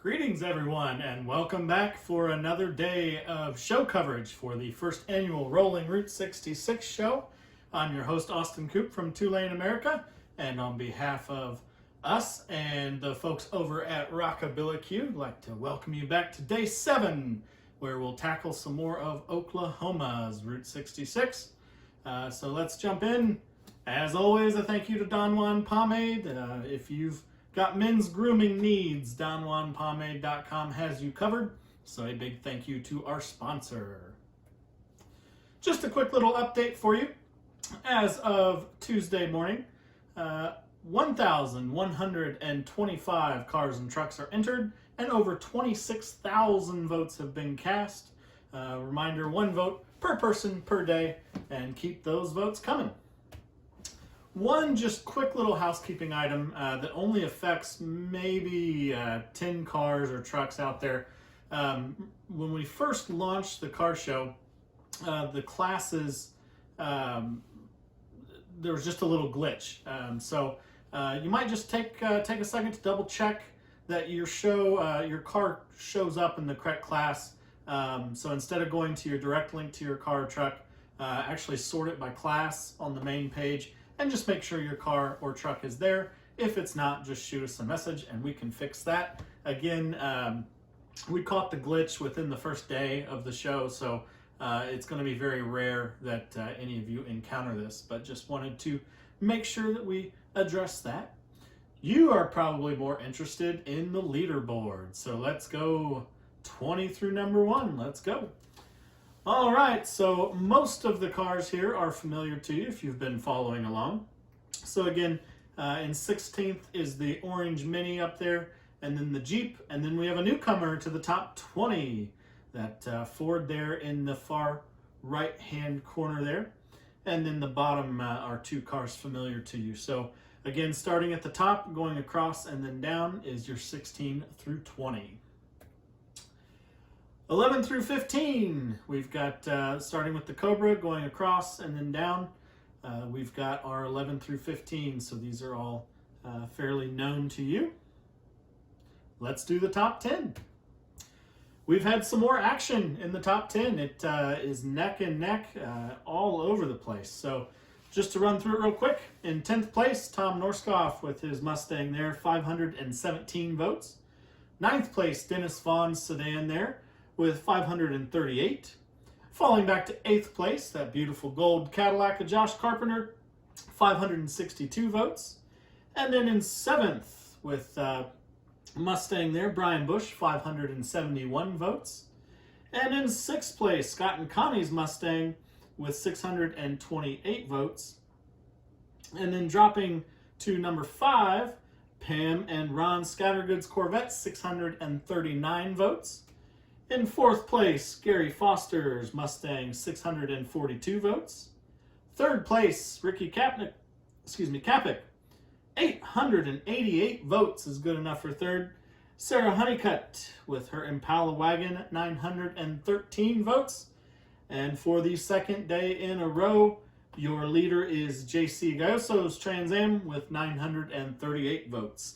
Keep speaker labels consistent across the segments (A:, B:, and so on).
A: Greetings, everyone, and welcome back for another day of show coverage for the first annual Rolling Route 66 show. I'm your host, Austin Coop from Tulane, America, and on behalf of us and the folks over at Rockabillaque, I'd like to welcome you back to day 7, where we'll tackle some more of Oklahoma's Route 66. So let's jump in. As always, a thank you to Don Juan Pomade. If you've got men's grooming needs, DonJuanPomade.com has you covered. So a big thank you to our sponsor. Just a quick little update for you. As of Tuesday morning, 1,125 cars and trucks are entered, and over 26,000 votes have been cast. Reminder, 1 vote per person per day, and keep those votes coming. One just quick little housekeeping item that only affects maybe 10 cars or trucks out there. When we first launched the car show, the classes, there was just a little glitch. So you might just take a second to double check that your car shows up in the correct class. So instead of going to your direct link to your car or truck, actually sort it by class on the main page. And just make sure your car or truck is there. If it's not, just shoot us a message and we can fix that. Again, we caught the glitch within the first day of the show, so it's going to be very rare that any of you encounter this, but just wanted to make sure that we address that. You are probably more interested in the leaderboard, so let's go 20 through number 1. Let's go. All right, so most of the cars here are familiar to you if you've been following along. So again, in 16th is the orange Mini up there, and then the Jeep, and then we have a newcomer to the top 20, that Ford there in the far right-hand corner there. And then the bottom are 2 cars familiar to you. So again, starting at the top, going across and then down is your 16 through 20. 11 through 15, we've got, starting with the Cobra, going across and then down, we've got our 11 through 15, so these are all fairly known to you. Let's do the top 10. We've had some more action in the top 10. It is neck and neck all over the place. So just to run through it real quick, in 10th place, Tom Norskoff with his Mustang there, 517 votes. 9th place, Dennis Vaughn's sedan there, with 538. Falling back to 8th place, that beautiful gold Cadillac of Josh Carpenter, 562 votes. And then in 7th with Mustang there, Brian Bush, 571 votes. And in 6th place, Scott and Connie's Mustang with 628 votes. And then dropping to number 5, Pam and Ron Scattergood's Corvette, 639 votes. In 4th place, Gary Foster's Mustang, 642 votes. 3rd place, Ricky Cappick, 888 votes is good enough for 3rd. Sarah Honeycutt with her Impala wagon, 913 votes. And for the 2nd day in a row, your leader is JC Gayoso's Trans Am with 938 votes.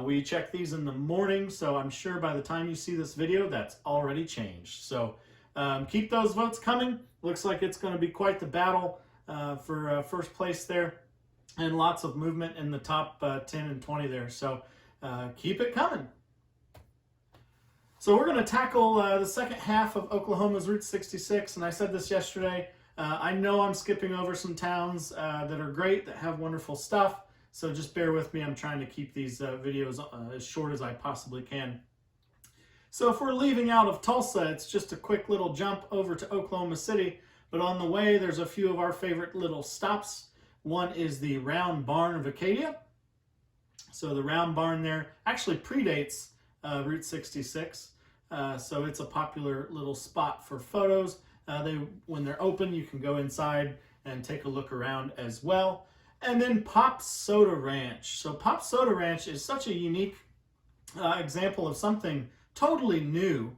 A: We check these in the morning, so I'm sure by the time you see this video, that's already changed. So keep those votes coming. Looks like it's going to be quite the battle for first place there, and lots of movement in the top 10 and 20 there. So keep it coming. So we're going to tackle the second half of Oklahoma's Route 66, and I said this yesterday. I know I'm skipping over some towns that are great, that have wonderful stuff. So just bear with me. I'm trying to keep these videos as short as I possibly can. So if we're leaving out of Tulsa, it's just a quick little jump over to Oklahoma City. But on the way, there's a few of our favorite little stops. One is the Round Barn of Arcadia. So the Round Barn there actually predates Route 66. So it's a popular little spot for photos. When they're open, you can go inside and take a look around as well. And then Pop Soda Ranch. So Pop Soda Ranch is such a unique example of something totally new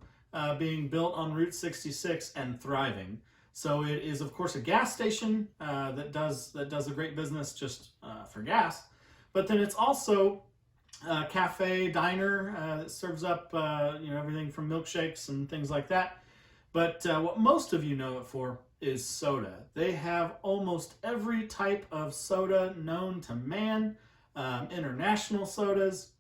A: being built on Route 66 and thriving. So it is, of course, a gas station that does a great business just for gas. But then it's also cafe diner that serves up everything from milkshakes and things like that. But what most of you know it for is soda. They have almost every type of soda known to man, international sodas.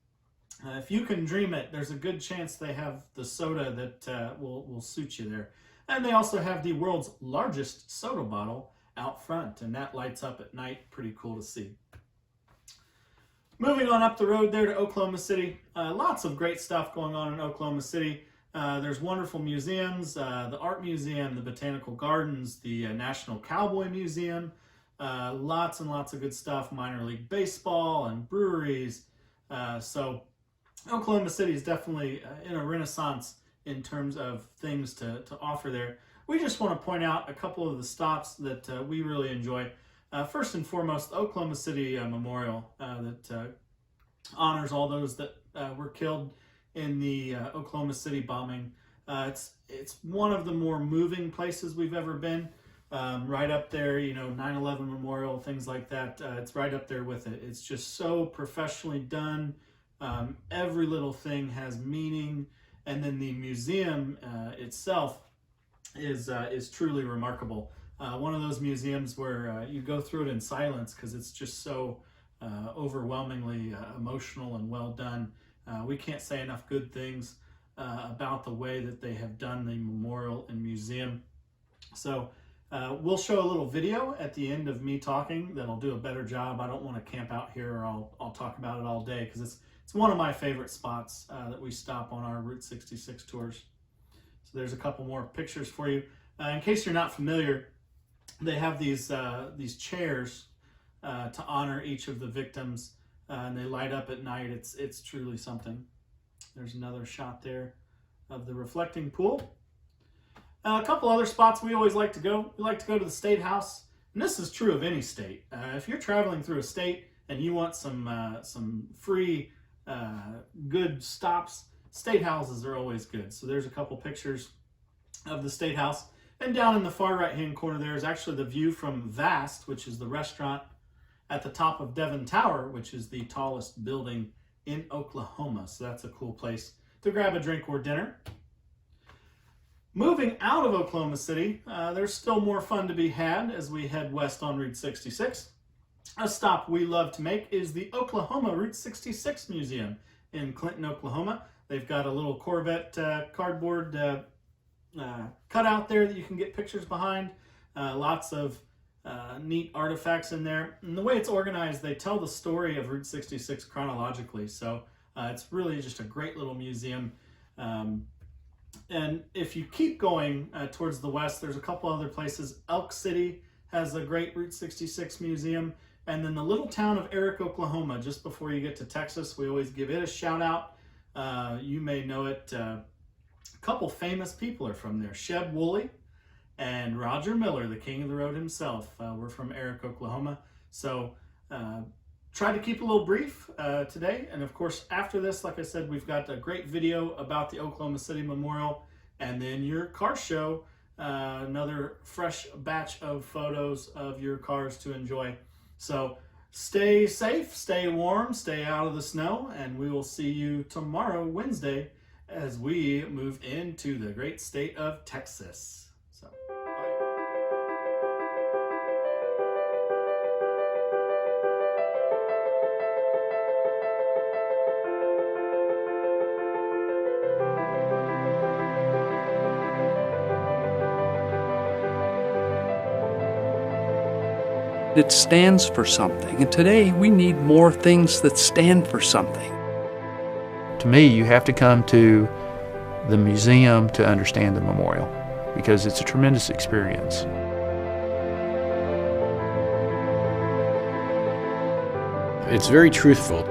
A: If you can dream it, there's a good chance they have the soda that will suit you there. And they also have the world's largest soda bottle out front, and that lights up at night. Pretty cool to see. Moving on up the road there to Oklahoma City, lots of great stuff going on in Oklahoma City. There's wonderful museums, the Art Museum, the Botanical Gardens, the National Cowboy Museum, lots and lots of good stuff, minor league baseball and breweries. So Oklahoma City is definitely in a renaissance in terms of things to offer there. We just want to point out a couple of the stops that we really enjoy. First and foremost, the Oklahoma City Memorial that honors all those that were killed in the Oklahoma City bombing. It's one of the more moving places we've ever been. Right up there, 9/11 Memorial, things like that. It's right up there with it. It's just so professionally done. Every little thing has meaning, and then the museum itself is truly remarkable. One of those museums where you go through it in silence because it's just so overwhelmingly emotional and well done. We can't say enough good things about the way that they have done the memorial and museum. So we'll show a little video at the end of me talking that'll do a better job. I don't want to camp out here, or I'll talk about it all day, because it's one of my favorite spots that we stop on our Route 66 tours. So there's a couple more pictures for you. In case you're not familiar, they have these chairs to honor each of the victims, and they light up at night. It's truly something. There's another shot there of the reflecting pool. A couple other spots we always like to go. We like to go to the State House, and this is true of any state. If you're traveling through a state and you want some free good stops, state houses are always good. So there's a couple pictures of the State House. And down in the far right-hand corner there is actually the view from Vast, which is the restaurant at the top of Devon Tower, which is the tallest building in Oklahoma. So that's a cool place to grab a drink or dinner. Moving out of Oklahoma City, there's still more fun to be had as we head west on Route 66. A stop we love to make is the Oklahoma Route 66 Museum in Clinton, Oklahoma. They've got a little Corvette cardboard cutout there that you can get pictures behind. Lots of neat artifacts in there. And the way it's organized, they tell the story of Route 66 chronologically. So it's really just a great little museum. And if you keep going towards the west, there's a couple other places. Elk City has a great Route 66 museum. And then the little town of Eric, Oklahoma, just before you get to Texas, we always give it a shout out. You may know it. A couple famous people are from there. Sheb Woolley and Roger Miller, the king of the road himself, were from Eric, Oklahoma. So try to keep a little brief today. And of course, after this, like I said, we've got a great video about the Oklahoma City Memorial, and then your car show, another fresh batch of photos of your cars to enjoy. So stay safe, stay warm, stay out of the snow, and we will see you tomorrow, Wednesday, as we move into the great state of Texas. So,
B: It stands for something, and today we need more things that stand for something.
C: To me, you have to come to the museum to understand the memorial, because it's a tremendous experience.
D: It's very truthful.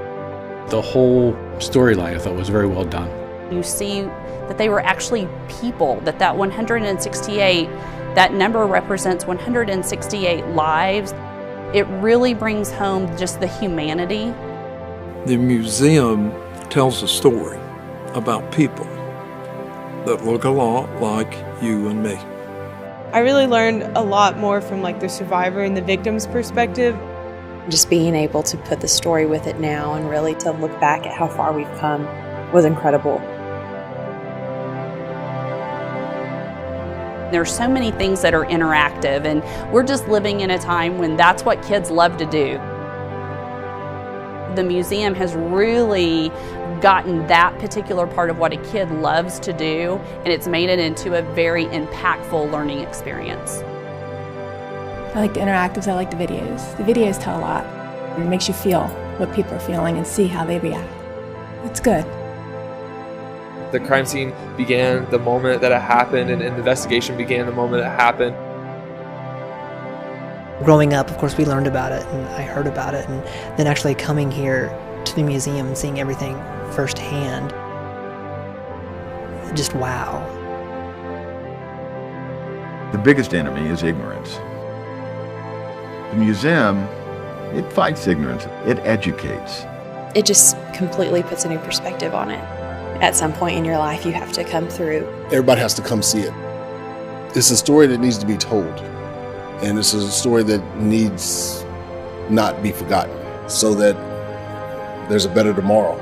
D: The whole storyline I thought was very well done.
E: You see that they were actually people, that 168, that number represents 168 lives. It really brings home just the humanity.
F: The museum tells a story about people that look a lot like you and me.
G: I really learned a lot more from the survivor and the victim's perspective. Just being able to put the story with it now and really to look back at how far we've come was incredible.
E: There's so many things that are interactive, and we're just living in a time when that's what kids love to do. The museum has really gotten that particular part of what a kid loves to do, and it's made it into a very impactful learning experience.
H: I like the interactives, I like the videos. The videos tell a lot. It makes you feel what people are feeling and see how they react. It's good.
I: The crime scene began the moment that it happened, and the investigation began the moment it happened.
J: Growing up, of course, we learned about it, and I heard about it, and then actually coming here to the museum and seeing everything firsthand, just wow.
K: The biggest enemy is ignorance. The museum, it fights ignorance, it educates.
G: It just completely puts a new perspective on it. At some point in your life, you have to come through.
L: Everybody has to come see it. It's a story that needs to be told, and it's a story that needs not be forgotten so that there's a better tomorrow.